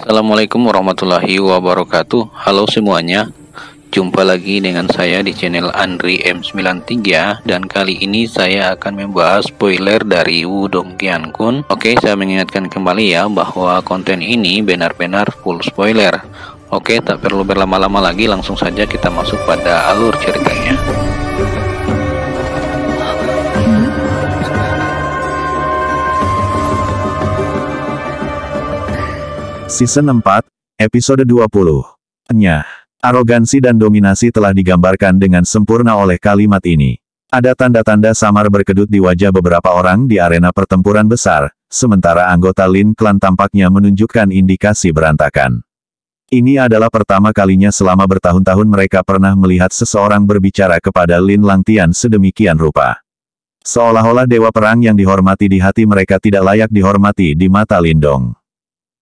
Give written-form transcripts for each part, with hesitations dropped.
Assalamualaikum warahmatullahi wabarakatuh. Halo semuanya, jumpa lagi dengan saya di channel Andri M93. Dan kali ini saya akan membahas spoiler dari Wudong Qiankun. Oke, saya mengingatkan kembali ya bahwa konten ini benar-benar full spoiler. Oke, tak perlu berlama-lama lagi, langsung saja kita masuk pada alur ceritanya. Season 4, Episode 20. Nyah, arogansi dan dominasi telah digambarkan dengan sempurna oleh kalimat ini. Ada tanda-tanda samar berkedut di wajah beberapa orang di arena pertempuran besar, sementara anggota Lin Clan tampaknya menunjukkan indikasi berantakan. Ini adalah pertama kalinya selama bertahun-tahun mereka pernah melihat seseorang berbicara kepada Lin Langtian sedemikian rupa. Seolah-olah dewa perang yang dihormati di hati mereka tidak layak dihormati di mata Lindong.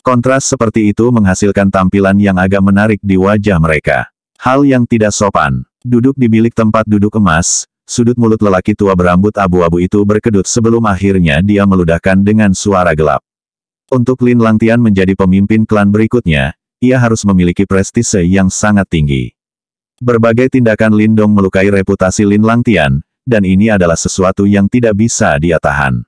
Kontras seperti itu menghasilkan tampilan yang agak menarik di wajah mereka. Hal yang tidak sopan. Duduk di bilik tempat duduk emas, sudut mulut lelaki tua berambut abu-abu itu berkedut sebelum akhirnya dia meludahkan dengan suara gelap. Untuk Lin Langtian menjadi pemimpin klan berikutnya, ia harus memiliki prestise yang sangat tinggi. Berbagai tindakan Lindong melukai reputasi Lin Langtian, dan ini adalah sesuatu yang tidak bisa dia tahan.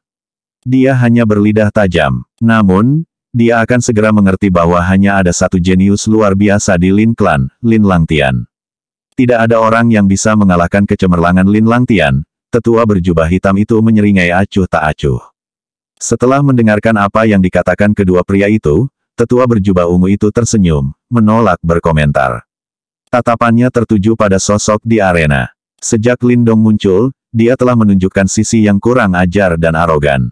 Dia hanya berlidah tajam. Namun, dia akan segera mengerti bahwa hanya ada satu jenius luar biasa di Lin Clan, Lin Langtian. Tidak ada orang yang bisa mengalahkan kecemerlangan Lin Langtian. Tetua berjubah hitam itu menyeringai acuh tak acuh. Setelah mendengarkan apa yang dikatakan kedua pria itu, tetua berjubah ungu itu tersenyum, menolak berkomentar. Tatapannya tertuju pada sosok di arena. Sejak Lindong muncul, dia telah menunjukkan sisi yang kurang ajar dan arogan.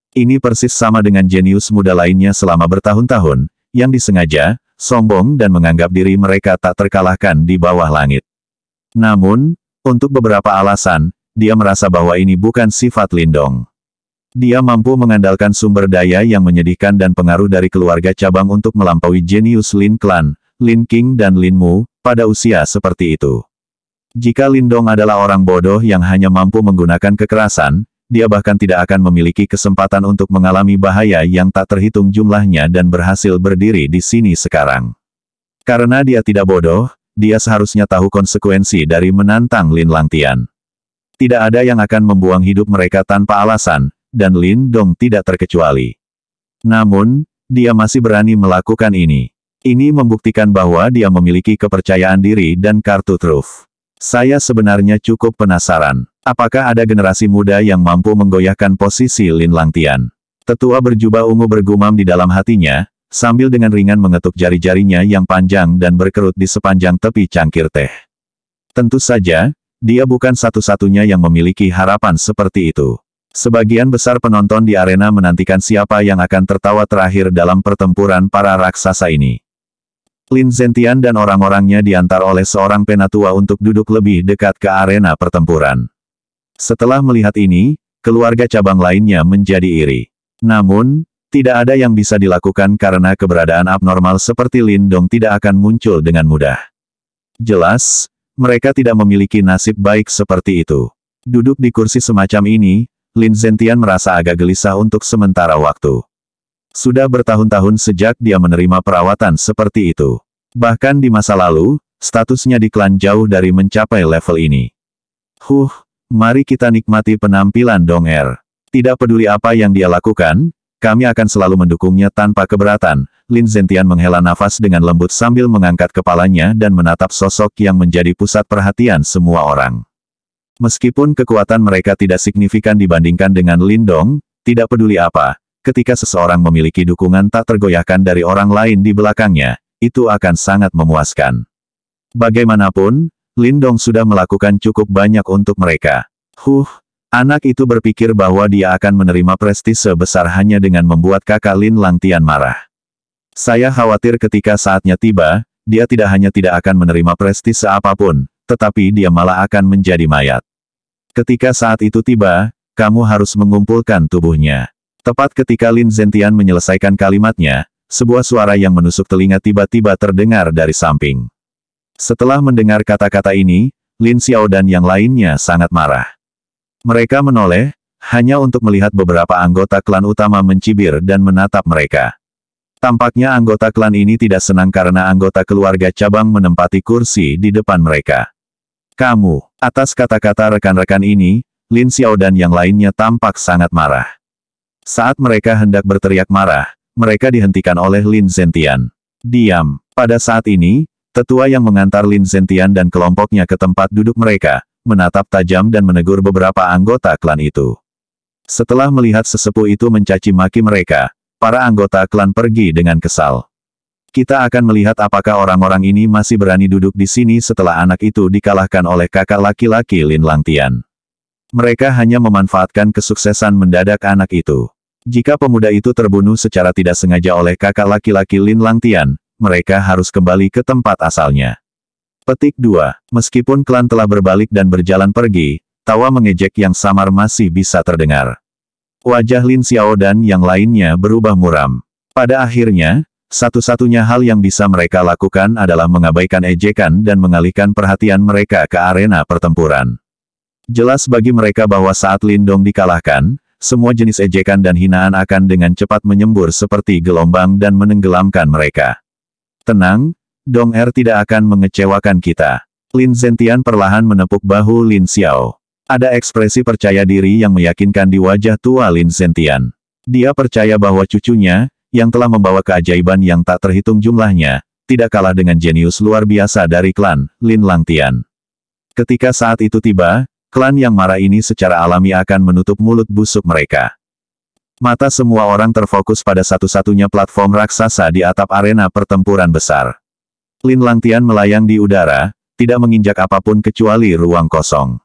Ini persis sama dengan jenius muda lainnya selama bertahun-tahun, yang disengaja, sombong dan menganggap diri mereka tak terkalahkan di bawah langit. Namun, untuk beberapa alasan, dia merasa bahwa ini bukan sifat Lindong. Dia mampu mengandalkan sumber daya yang menyedihkan dan pengaruh dari keluarga cabang untuk melampaui jenius Lin Clan, Lin King dan Lin Mu, pada usia seperti itu. Jika Lindong adalah orang bodoh yang hanya mampu menggunakan kekerasan, dia bahkan tidak akan memiliki kesempatan untuk mengalami bahaya yang tak terhitung jumlahnya dan berhasil berdiri di sini sekarang. Karena dia tidak bodoh, dia seharusnya tahu konsekuensi dari menantang Lin Langtian. Tidak ada yang akan membuang hidup mereka tanpa alasan, dan Lindong tidak terkecuali. Namun, dia masih berani melakukan ini. Ini membuktikan bahwa dia memiliki kepercayaan diri dan kartu truf. Saya sebenarnya cukup penasaran. Apakah ada generasi muda yang mampu menggoyahkan posisi Lin Langtian? Tetua berjubah ungu bergumam di dalam hatinya, sambil dengan ringan mengetuk jari-jarinya yang panjang dan berkerut di sepanjang tepi cangkir teh. Tentu saja, dia bukan satu-satunya yang memiliki harapan seperti itu. Sebagian besar penonton di arena menantikan siapa yang akan tertawa terakhir dalam pertempuran para raksasa ini. Lin Zentian dan orang-orangnya diantar oleh seorang penatua untuk duduk lebih dekat ke arena pertempuran. Setelah melihat ini, keluarga cabang lainnya menjadi iri. Namun, tidak ada yang bisa dilakukan karena keberadaan abnormal seperti Lindong tidak akan muncul dengan mudah. Jelas, mereka tidak memiliki nasib baik seperti itu. Duduk di kursi semacam ini, Lin Zentian merasa agak gelisah untuk sementara waktu. Sudah bertahun-tahun sejak dia menerima perawatan seperti itu. Bahkan di masa lalu, statusnya di klan jauh dari mencapai level ini. Mari kita nikmati penampilan Dong Er. Tidak peduli apa yang dia lakukan, kami akan selalu mendukungnya tanpa keberatan. Lin Zentian menghela nafas dengan lembut sambil mengangkat kepalanya dan menatap sosok yang menjadi pusat perhatian semua orang. Meskipun kekuatan mereka tidak signifikan dibandingkan dengan Lindong, tidak peduli apa. Ketika seseorang memiliki dukungan tak tergoyahkan dari orang lain di belakangnya, itu akan sangat memuaskan. Bagaimanapun, Lindong sudah melakukan cukup banyak untuk mereka. Anak itu berpikir bahwa dia akan menerima prestise besar hanya dengan membuat kakak Lin Langtian marah. Saya khawatir ketika saatnya tiba, dia tidak hanya tidak akan menerima prestise apapun, tetapi dia malah akan menjadi mayat. Ketika saat itu tiba, kamu harus mengumpulkan tubuhnya. Tepat ketika Lin Zentian menyelesaikan kalimatnya, sebuah suara yang menusuk telinga tiba-tiba terdengar dari samping. Setelah mendengar kata-kata ini, Lin Xiao dan yang lainnya sangat marah. Mereka menoleh, hanya untuk melihat beberapa anggota klan utama mencibir dan menatap mereka. Tampaknya anggota klan ini tidak senang karena anggota keluarga cabang menempati kursi di depan mereka. Kamu, atas kata-kata rekan-rekan ini, Lin Xiao dan yang lainnya tampak sangat marah. Saat mereka hendak berteriak marah, mereka dihentikan oleh Lin Zentian. Diam. Pada saat ini, tetua yang mengantar Lin Zentian dan kelompoknya ke tempat duduk mereka, menatap tajam dan menegur beberapa anggota klan itu. Setelah melihat sesepuh itu mencaci maki mereka, para anggota klan pergi dengan kesal. Kita akan melihat apakah orang-orang ini masih berani duduk di sini setelah anak itu dikalahkan oleh kakak laki-laki Lin Langtian. Mereka hanya memanfaatkan kesuksesan mendadak anak itu. Jika pemuda itu terbunuh secara tidak sengaja oleh kakak laki-laki Lin Langtian, mereka harus kembali ke tempat asalnya. Petik 2. Meskipun klan telah berbalik dan berjalan pergi, tawa mengejek yang samar masih bisa terdengar. Wajah Lin Xiao dan yang lainnya berubah muram. Pada akhirnya, satu-satunya hal yang bisa mereka lakukan adalah mengabaikan ejekan dan mengalihkan perhatian mereka ke arena pertempuran. Jelas bagi mereka bahwa saat Lin Dong dikalahkan, semua jenis ejekan dan hinaan akan dengan cepat menyembur seperti gelombang dan menenggelamkan mereka. Tenang, Dong Er tidak akan mengecewakan kita. Lin Zentian perlahan menepuk bahu Lin Xiao. Ada ekspresi percaya diri yang meyakinkan di wajah tua Lin Zentian. Dia percaya bahwa cucunya, yang telah membawa keajaiban yang tak terhitung jumlahnya, tidak kalah dengan jenius luar biasa dari klan Lin Langtian. Ketika saat itu tiba, klan yang marah ini secara alami akan menutup mulut busuk mereka. Mata semua orang terfokus pada satu-satunya platform raksasa di atap arena pertempuran besar. Lin Langtian melayang di udara, tidak menginjak apapun kecuali ruang kosong.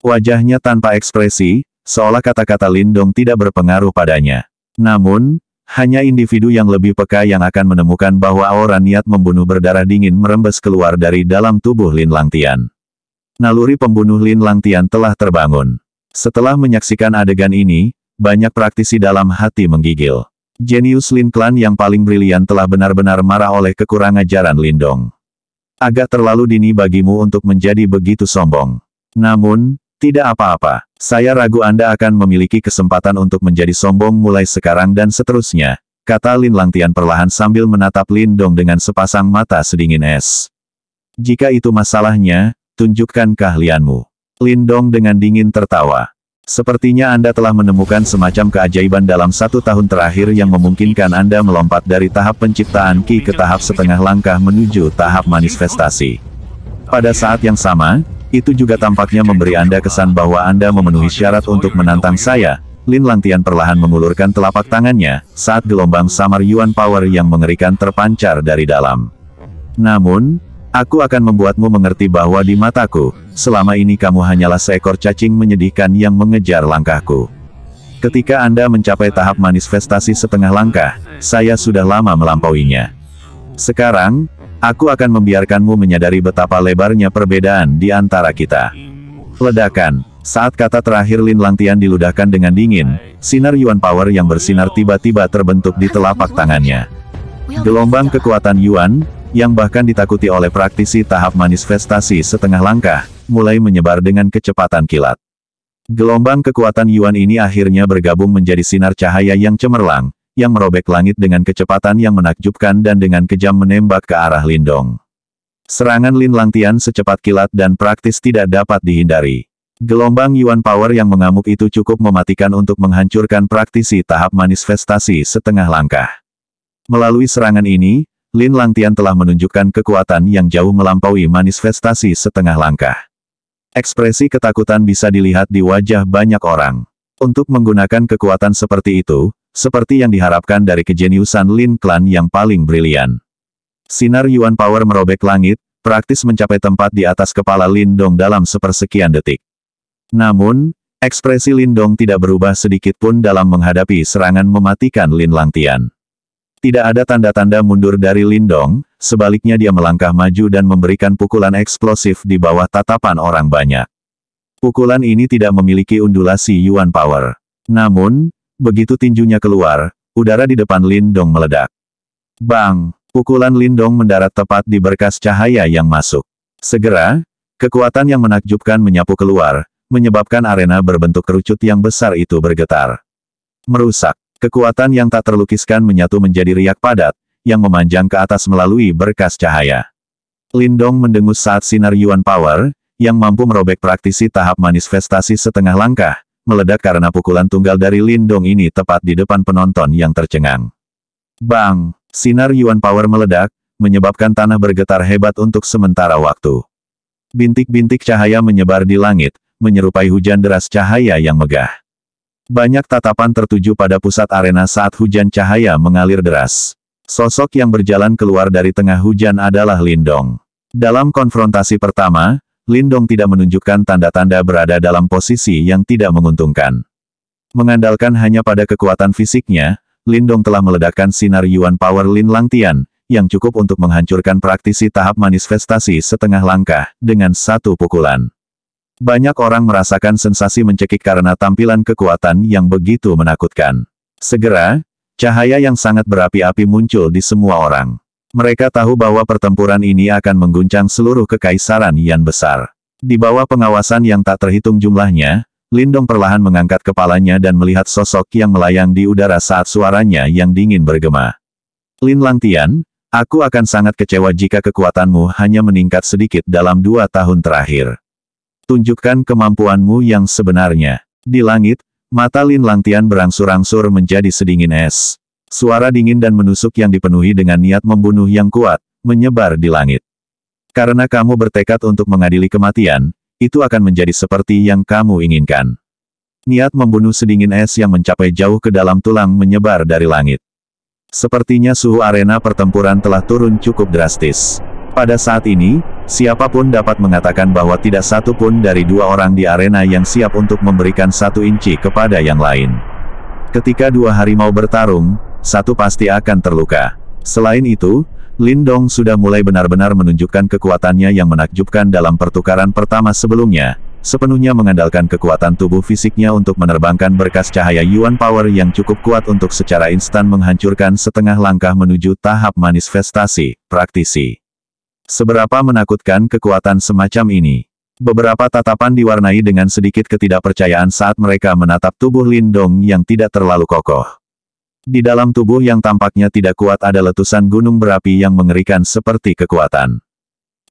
Wajahnya tanpa ekspresi, seolah kata-kata Lin Dong tidak berpengaruh padanya. Namun, hanya individu yang lebih peka yang akan menemukan bahwa aura niat membunuh berdarah dingin merembes keluar dari dalam tubuh Lin Langtian. Naluri pembunuh Lin Langtian telah terbangun. Setelah menyaksikan adegan ini, banyak praktisi dalam hati menggigil. Jenius Lin Clan yang paling brilian telah benar-benar marah oleh kekurangajaran Lin Dong. Agak terlalu dini bagimu untuk menjadi begitu sombong. Namun, tidak apa-apa. Saya ragu Anda akan memiliki kesempatan untuk menjadi sombong mulai sekarang dan seterusnya, kata Lin Langtian perlahan sambil menatap Lin Dong dengan sepasang mata sedingin es. Jika itu masalahnya, tunjukkan keahlianmu. Lin Dong dengan dingin tertawa. Sepertinya Anda telah menemukan semacam keajaiban dalam 1 tahun terakhir yang memungkinkan Anda melompat dari tahap penciptaan Ki ke tahap setengah langkah menuju tahap manifestasi. Pada saat yang sama, itu juga tampaknya memberi Anda kesan bahwa Anda memenuhi syarat untuk menantang saya. Lin Langtian perlahan mengulurkan telapak tangannya, saat gelombang samar Yuan Power yang mengerikan terpancar dari dalam. Namun, aku akan membuatmu mengerti bahwa di mataku, selama ini kamu hanyalah seekor cacing menyedihkan yang mengejar langkahku. Ketika Anda mencapai tahap manifestasi setengah langkah, saya sudah lama melampauinya. Sekarang, aku akan membiarkanmu menyadari betapa lebarnya perbedaan di antara kita. Ledakan. Saat kata terakhir Lin Langtian diludahkan dengan dingin, sinar Yuan Power yang bersinar tiba-tiba terbentuk di telapak tangannya. Gelombang kekuatan Yuan, yang bahkan ditakuti oleh praktisi tahap manifestasi setengah langkah, mulai menyebar dengan kecepatan kilat. Gelombang kekuatan Yuan ini akhirnya bergabung menjadi sinar cahaya yang cemerlang, yang merobek langit dengan kecepatan yang menakjubkan dan dengan kejam menembak ke arah Lin Dong. Serangan Lin Langtian secepat kilat dan praktis tidak dapat dihindari. Gelombang Yuan Power yang mengamuk itu cukup mematikan untuk menghancurkan praktisi tahap manifestasi setengah langkah. Melalui serangan ini, Lin Langtian telah menunjukkan kekuatan yang jauh melampaui manifestasi setengah langkah. Ekspresi ketakutan bisa dilihat di wajah banyak orang. Untuk menggunakan kekuatan seperti itu, seperti yang diharapkan dari kejeniusan Lin Clan yang paling brilian. Sinar Yuan Power merobek langit, praktis mencapai tempat di atas kepala Lin Dong dalam sepersekian detik. Namun, ekspresi Lin Dong tidak berubah sedikit pun dalam menghadapi serangan mematikan Lin Langtian. Tidak ada tanda-tanda mundur dari Lin Dong, sebaliknya dia melangkah maju dan memberikan pukulan eksplosif di bawah tatapan orang banyak. Pukulan ini tidak memiliki undulasi Yuan Power. Namun, begitu tinjunya keluar, udara di depan Lin Dong meledak. Bang! Pukulan Lin Dong mendarat tepat di berkas cahaya yang masuk. Segera, kekuatan yang menakjubkan menyapu keluar, menyebabkan arena berbentuk kerucut yang besar itu bergetar. Merusak. Kekuatan yang tak terlukiskan menyatu menjadi riak padat, yang memanjang ke atas melalui berkas cahaya. Lindong mendengus saat sinar Yuan Power, yang mampu merobek praktisi tahap manifestasi setengah langkah, meledak karena pukulan tunggal dari Lindong ini tepat di depan penonton yang tercengang. Bang! Sinar Yuan Power meledak, menyebabkan tanah bergetar hebat untuk sementara waktu. Bintik-bintik cahaya menyebar di langit, menyerupai hujan deras cahaya yang megah. Banyak tatapan tertuju pada pusat arena saat hujan cahaya mengalir deras. Sosok yang berjalan keluar dari tengah hujan adalah Lindong. Dalam konfrontasi pertama, Lindong tidak menunjukkan tanda-tanda berada dalam posisi yang tidak menguntungkan. Mengandalkan hanya pada kekuatan fisiknya, Lindong telah meledakkan sinar Yuan Power Lin Langtian, yang cukup untuk menghancurkan praktisi tahap manifestasi setengah langkah, dengan satu pukulan. Banyak orang merasakan sensasi mencekik karena tampilan kekuatan yang begitu menakutkan. Segera, cahaya yang sangat berapi-api muncul di semua orang. Mereka tahu bahwa pertempuran ini akan mengguncang seluruh kekaisaran Yan besar. Di bawah pengawasan yang tak terhitung jumlahnya, Lindong perlahan mengangkat kepalanya dan melihat sosok yang melayang di udara saat suaranya yang dingin bergema. Lin Langtian, aku akan sangat kecewa jika kekuatanmu hanya meningkat sedikit dalam 2 tahun terakhir. Tunjukkan kemampuanmu yang sebenarnya. Di langit, mata Lin Langtian berangsur-angsur menjadi sedingin es. Suara dingin dan menusuk yang dipenuhi dengan niat membunuh yang kuat, menyebar di langit. Karena kamu bertekad untuk mengadili kematian, itu akan menjadi seperti yang kamu inginkan. Niat membunuh sedingin es yang mencapai jauh ke dalam tulang menyebar dari langit. Sepertinya suhu arena pertempuran telah turun cukup drastis. Pada saat ini, siapapun dapat mengatakan bahwa tidak satu pun dari 2 orang di arena yang siap untuk memberikan 1 inci kepada yang lain. Ketika 2 harimau bertarung, satu pasti akan terluka. Selain itu, Lindong sudah mulai benar-benar menunjukkan kekuatannya yang menakjubkan dalam pertukaran pertama sebelumnya, sepenuhnya mengandalkan kekuatan tubuh fisiknya untuk menerbangkan berkas cahaya Yuan Power yang cukup kuat untuk secara instan menghancurkan setengah langkah menuju tahap manifestasi, praktisi. Seberapa menakutkan kekuatan semacam ini? Beberapa tatapan diwarnai dengan sedikit ketidakpercayaan saat mereka menatap tubuh Lindong yang tidak terlalu kokoh. Di dalam tubuh yang tampaknya tidak kuat ada letusan gunung berapi yang mengerikan seperti kekuatan.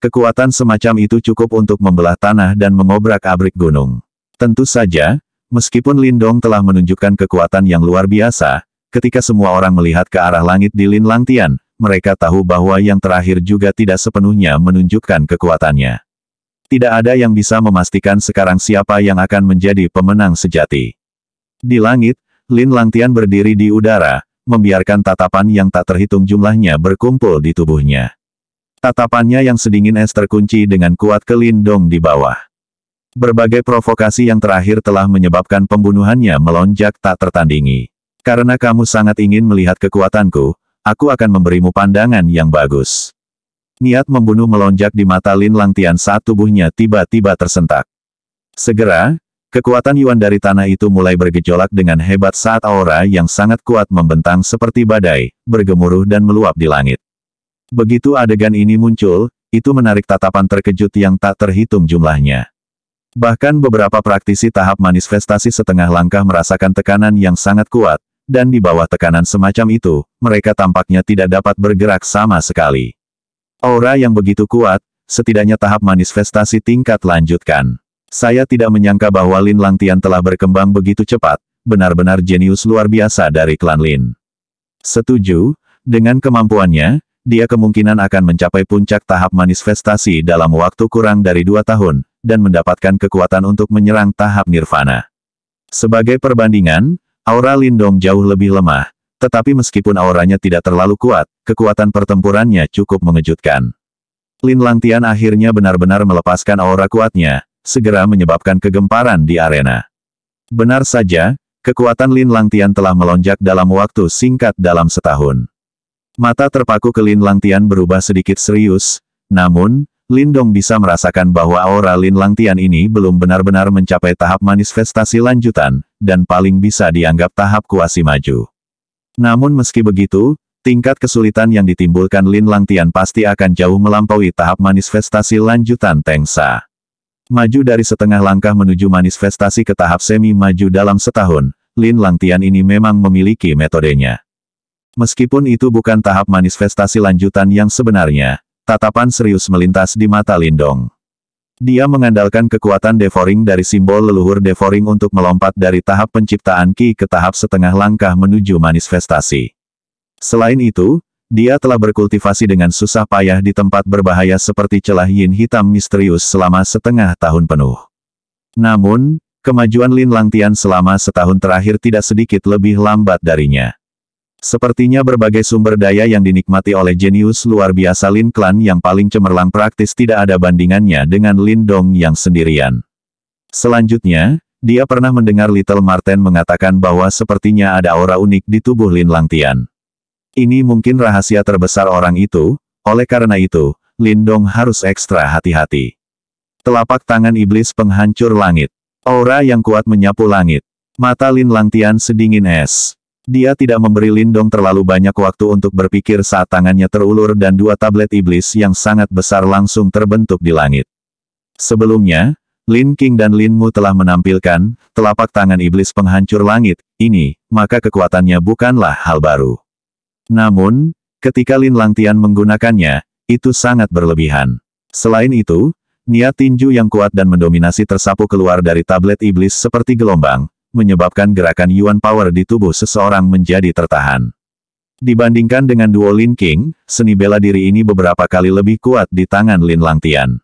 Kekuatan semacam itu cukup untuk membelah tanah dan mengobrak-abrik gunung. Tentu saja, meskipun Lindong telah menunjukkan kekuatan yang luar biasa, ketika semua orang melihat ke arah langit di Lin Langtian, mereka tahu bahwa yang terakhir juga tidak sepenuhnya menunjukkan kekuatannya. Tidak ada yang bisa memastikan sekarang siapa yang akan menjadi pemenang sejati. Di langit, Lin Langtian berdiri di udara, membiarkan tatapan yang tak terhitung jumlahnya berkumpul di tubuhnya. Tatapannya yang sedingin es terkunci dengan kuat ke Lindong di bawah. Berbagai provokasi yang terakhir telah menyebabkan pembunuhannya melonjak tak tertandingi. Karena kamu sangat ingin melihat kekuatanku, aku akan memberimu pandangan yang bagus. Niat membunuh melonjak di mata Lin Langtian saat tubuhnya tiba-tiba tersentak. Segera, kekuatan Yuan dari tanah itu mulai bergejolak dengan hebat saat aura yang sangat kuat membentang seperti badai, bergemuruh dan meluap di langit. Begitu adegan ini muncul, itu menarik tatapan terkejut yang tak terhitung jumlahnya. Bahkan beberapa praktisi tahap manifestasi setengah langkah merasakan tekanan yang sangat kuat, dan di bawah tekanan semacam itu, mereka tampaknya tidak dapat bergerak sama sekali. Aura yang begitu kuat, setidaknya tahap manifestasi tingkat lanjutkan. Saya tidak menyangka bahwa Lin Langtian telah berkembang begitu cepat, benar-benar jenius luar biasa dari klan Lin. Setuju, dengan kemampuannya, dia kemungkinan akan mencapai puncak tahap manifestasi dalam waktu kurang dari 2 tahun, dan mendapatkan kekuatan untuk menyerang tahap nirvana. Sebagai perbandingan, aura Lindong jauh lebih lemah, tetapi meskipun auranya tidak terlalu kuat, kekuatan pertempurannya cukup mengejutkan. Lin Langtian akhirnya benar-benar melepaskan aura kuatnya, segera menyebabkan kegemparan di arena. Benar saja, kekuatan Lin Langtian telah melonjak dalam waktu singkat dalam setahun. Mata terpaku ke Lin Langtian berubah sedikit serius, namun, Lindong bisa merasakan bahwa aura Lin Langtian ini belum benar-benar mencapai tahap manifestasi lanjutan, dan paling bisa dianggap tahap kuasi maju. Namun meski begitu, tingkat kesulitan yang ditimbulkan Lin Langtian pasti akan jauh melampaui tahap manifestasi lanjutan Tengsa. Maju dari setengah langkah menuju manifestasi ke tahap semi maju dalam setahun, Lin Langtian ini memang memiliki metodenya. Meskipun itu bukan tahap manifestasi lanjutan yang sebenarnya, tatapan serius melintas di mata Lindong. Dia mengandalkan kekuatan devouring dari simbol leluhur devouring untuk melompat dari tahap penciptaan Qi ke tahap setengah langkah menuju manifestasi. Selain itu, dia telah berkultivasi dengan susah payah di tempat berbahaya seperti celah yin hitam misterius selama setengah tahun penuh. Namun, kemajuan Lin Langtian selama setahun terakhir tidak sedikit lebih lambat darinya. Sepertinya berbagai sumber daya yang dinikmati oleh jenius luar biasa Lin Clan yang paling cemerlang praktis tidak ada bandingannya dengan Lindong yang sendirian. Selanjutnya, dia pernah mendengar Little Marten mengatakan bahwa sepertinya ada aura unik di tubuh Lin Langtian. Ini mungkin rahasia terbesar orang itu, oleh karena itu, Lindong harus ekstra hati-hati. Telapak tangan iblis penghancur langit. Aura yang kuat menyapu langit. Mata Lin Langtian sedingin es. Dia tidak memberi Lindong terlalu banyak waktu untuk berpikir saat tangannya terulur dan dua tablet iblis yang sangat besar langsung terbentuk di langit. Sebelumnya, Lin King dan Lin Mu telah menampilkan telapak tangan iblis penghancur langit ini, maka kekuatannya bukanlah hal baru. Namun, ketika Lin Langtian menggunakannya, itu sangat berlebihan. Selain itu, niat tinju yang kuat dan mendominasi tersapu keluar dari tablet iblis seperti gelombang, menyebabkan gerakan Yuan Power di tubuh seseorang menjadi tertahan. Dibandingkan dengan duo Lin King, seni bela diri ini beberapa kali lebih kuat di tangan Lin Langtian.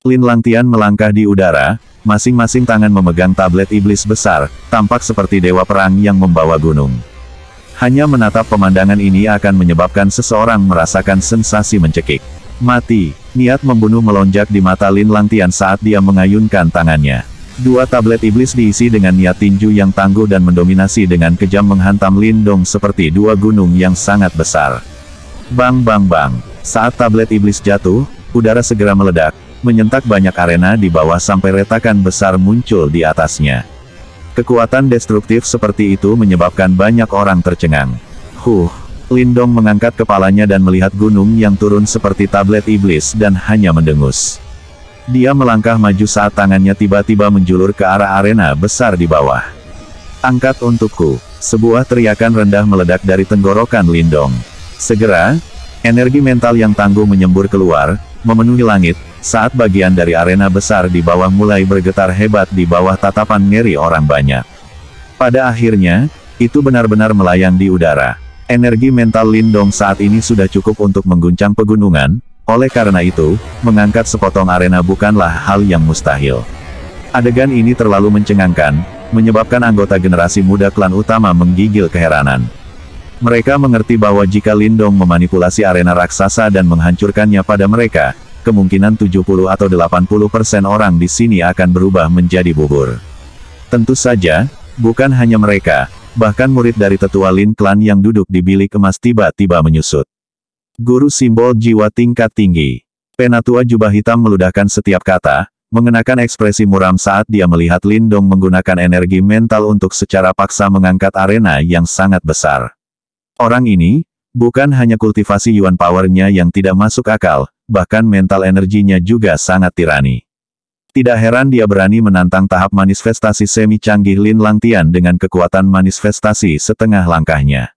Lin Langtian melangkah di udara, masing-masing tangan memegang tablet iblis besar, tampak seperti dewa perang yang membawa gunung. Hanya menatap pemandangan ini akan menyebabkan seseorang merasakan sensasi mencekik. Mati, niat membunuh melonjak di mata Lin Langtian saat dia mengayunkan tangannya. Dua tablet iblis diisi dengan niat tinju yang tangguh dan mendominasi dengan kejam menghantam Lindong seperti dua gunung yang sangat besar. Bang bang bang. Saat tablet iblis jatuh, udara segera meledak, menyentak banyak arena di bawah sampai retakan besar muncul di atasnya. Kekuatan destruktif seperti itu menyebabkan banyak orang tercengang. Lindong mengangkat kepalanya dan melihat gunung yang turun seperti tablet iblis dan hanya mendengus. Dia melangkah maju saat tangannya tiba-tiba menjulur ke arah arena besar di bawah. Angkat untukku. Sebuah teriakan rendah meledak dari tenggorokan Lindong. Segera, energi mental yang tangguh menyembur keluar, memenuhi langit, saat bagian dari arena besar di bawah mulai bergetar hebat di bawah tatapan ngeri orang banyak. Pada akhirnya, itu benar-benar melayang di udara. Energi mental Lindong saat ini sudah cukup untuk mengguncang pegunungan. Oleh karena itu, mengangkat sepotong arena bukanlah hal yang mustahil. Adegan ini terlalu mencengangkan, menyebabkan anggota generasi muda klan utama menggigil keheranan. Mereka mengerti bahwa jika Lindong memanipulasi arena raksasa dan menghancurkannya pada mereka, kemungkinan 70 atau 80% orang di sini akan berubah menjadi bubur. Tentu saja, bukan hanya mereka, bahkan murid dari tetua Lin Clan yang duduk di bilik emas tiba-tiba menyusut. Guru simbol jiwa tingkat tinggi. Penatua jubah hitam meludahkan setiap kata, mengenakan ekspresi muram saat dia melihat Lindong menggunakan energi mental untuk secara paksa mengangkat arena yang sangat besar. Orang ini, bukan hanya kultivasi Yuan Power-nya yang tidak masuk akal, bahkan mental energinya juga sangat tirani. Tidak heran dia berani menantang tahap manifestasi semi-canggih Lin Langtian dengan kekuatan manifestasi setengah langkahnya.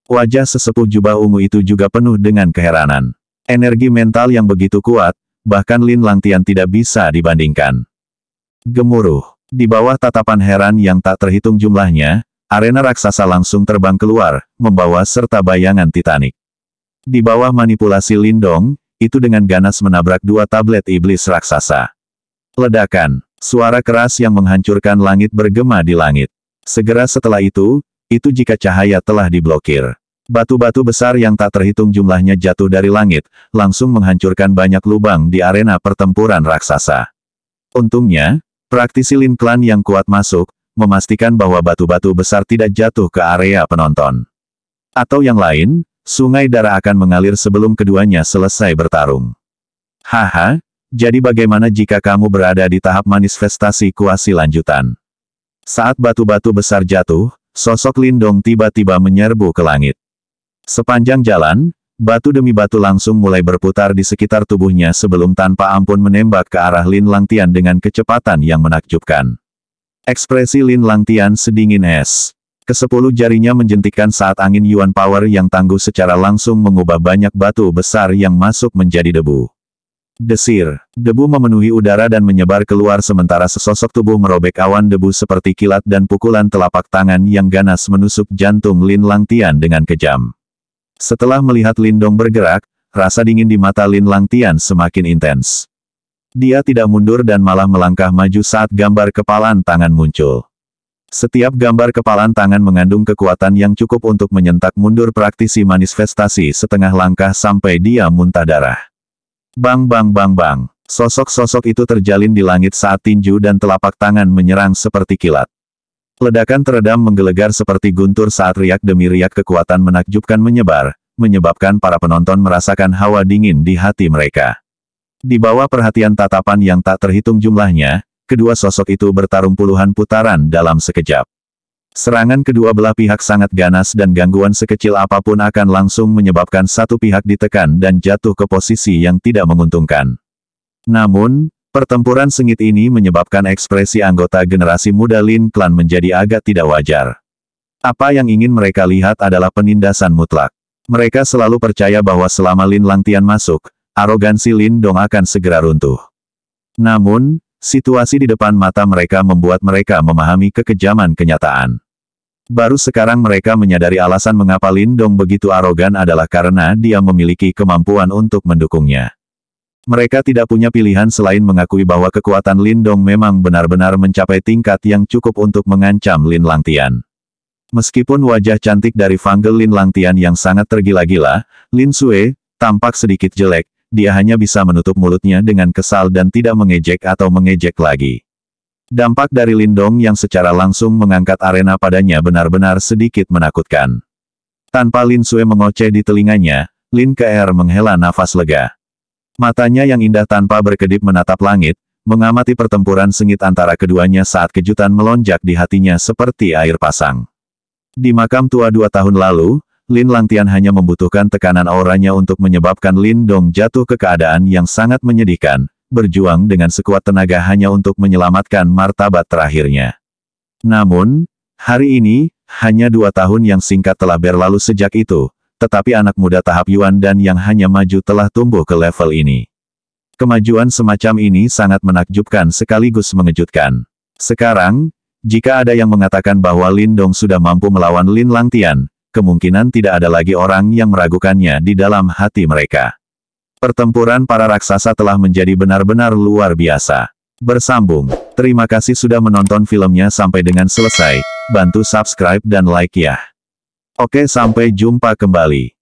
Wajah sesepuh jubah ungu itu juga penuh dengan keheranan. Energi mental yang begitu kuat, bahkan Lin Langtian tidak bisa dibandingkan. Gemuruh. Di bawah tatapan heran yang tak terhitung jumlahnya, arena raksasa langsung terbang keluar, membawa serta bayangan Titanic. Di bawah manipulasi Lindong, itu dengan ganas menabrak dua tablet iblis raksasa. Ledakan. Suara keras yang menghancurkan langit bergema di langit. Segera setelah itu jika cahaya telah diblokir. Batu-batu besar yang tak terhitung jumlahnya jatuh dari langit, langsung menghancurkan banyak lubang di arena pertempuran raksasa. Untungnya, praktisi Lin Clan yang kuat masuk, memastikan bahwa batu-batu besar tidak jatuh ke area penonton. Atau yang lain, sungai darah akan mengalir sebelum keduanya selesai bertarung. Haha, jadi bagaimana jika kamu berada di tahap manifestasi kuasi lanjutan? Saat batu-batu besar jatuh, sosok Lindong tiba-tiba menyerbu ke langit. Sepanjang jalan, batu demi batu langsung mulai berputar di sekitar tubuhnya sebelum tanpa ampun menembak ke arah Lin Langtian dengan kecepatan yang menakjubkan. Ekspresi Lin Langtian sedingin es. Kesepuluh jarinya menjentikkan saat angin Yuan Power yang tangguh secara langsung mengubah banyak batu besar yang masuk menjadi debu. Desir, debu memenuhi udara dan menyebar keluar sementara sesosok tubuh merobek awan debu seperti kilat dan pukulan telapak tangan yang ganas menusuk jantung Lin Langtian dengan kejam. Setelah melihat Lindong bergerak, rasa dingin di mata Lin Langtian semakin intens. Dia tidak mundur dan malah melangkah maju saat gambar kepalan tangan muncul. Setiap gambar kepalan tangan mengandung kekuatan yang cukup untuk menyentak mundur praktisi manifestasi setengah langkah sampai dia muntah darah. Bang bang bang bang. Sosok-sosok itu terjalin di langit saat tinju dan telapak tangan menyerang seperti kilat. Ledakan teredam menggelegar seperti guntur saat riak demi riak kekuatan menakjubkan menyebar, menyebabkan para penonton merasakan hawa dingin di hati mereka. Di bawah perhatian tatapan yang tak terhitung jumlahnya, kedua sosok itu bertarung puluhan putaran dalam sekejap. Serangan kedua belah pihak sangat ganas dan gangguan sekecil apapun akan langsung menyebabkan satu pihak ditekan dan jatuh ke posisi yang tidak menguntungkan. Namun, pertempuran sengit ini menyebabkan ekspresi anggota generasi muda Lin Clan menjadi agak tidak wajar. Apa yang ingin mereka lihat adalah penindasan mutlak. Mereka selalu percaya bahwa selama Lin Langtian masuk, arogansi Lindong akan segera runtuh. Namun, situasi di depan mata mereka membuat mereka memahami kekejaman kenyataan. Baru sekarang mereka menyadari alasan mengapa Lindong begitu arogan adalah karena dia memiliki kemampuan untuk mendukungnya. Mereka tidak punya pilihan selain mengakui bahwa kekuatan Lindong memang benar-benar mencapai tingkat yang cukup untuk mengancam Lin Langtian. Meskipun wajah cantik dari Fanggel Lin Langtian yang sangat tergila-gila, Lin Sue, tampak sedikit jelek, dia hanya bisa menutup mulutnya dengan kesal dan tidak mengejek atau mengejek lagi. Dampak dari Lindong yang secara langsung mengangkat arena padanya benar-benar sedikit menakutkan. Tanpa Lin Sue mengoceh di telinganya, Lin Keer menghela nafas lega. Matanya yang indah tanpa berkedip menatap langit, mengamati pertempuran sengit antara keduanya saat kejutan melonjak di hatinya seperti air pasang. Di makam tua 2 tahun lalu, Lin Langtian hanya membutuhkan tekanan auranya untuk menyebabkan Lindong jatuh ke keadaan yang sangat menyedihkan, berjuang dengan sekuat tenaga hanya untuk menyelamatkan martabat terakhirnya. Namun, hari ini, hanya 2 tahun yang singkat telah berlalu sejak itu, tetapi anak muda tahap Yuan dan yang hanya maju telah tumbuh ke level ini. Kemajuan semacam ini sangat menakjubkan sekaligus mengejutkan. Sekarang, jika ada yang mengatakan bahwa Lindong sudah mampu melawan Lin Langtian, kemungkinan tidak ada lagi orang yang meragukannya di dalam hati mereka. Pertempuran para raksasa telah menjadi benar-benar luar biasa. Bersambung. Terima kasih sudah menonton filmnya sampai dengan selesai. Bantu subscribe dan like ya. Oke, sampai jumpa kembali.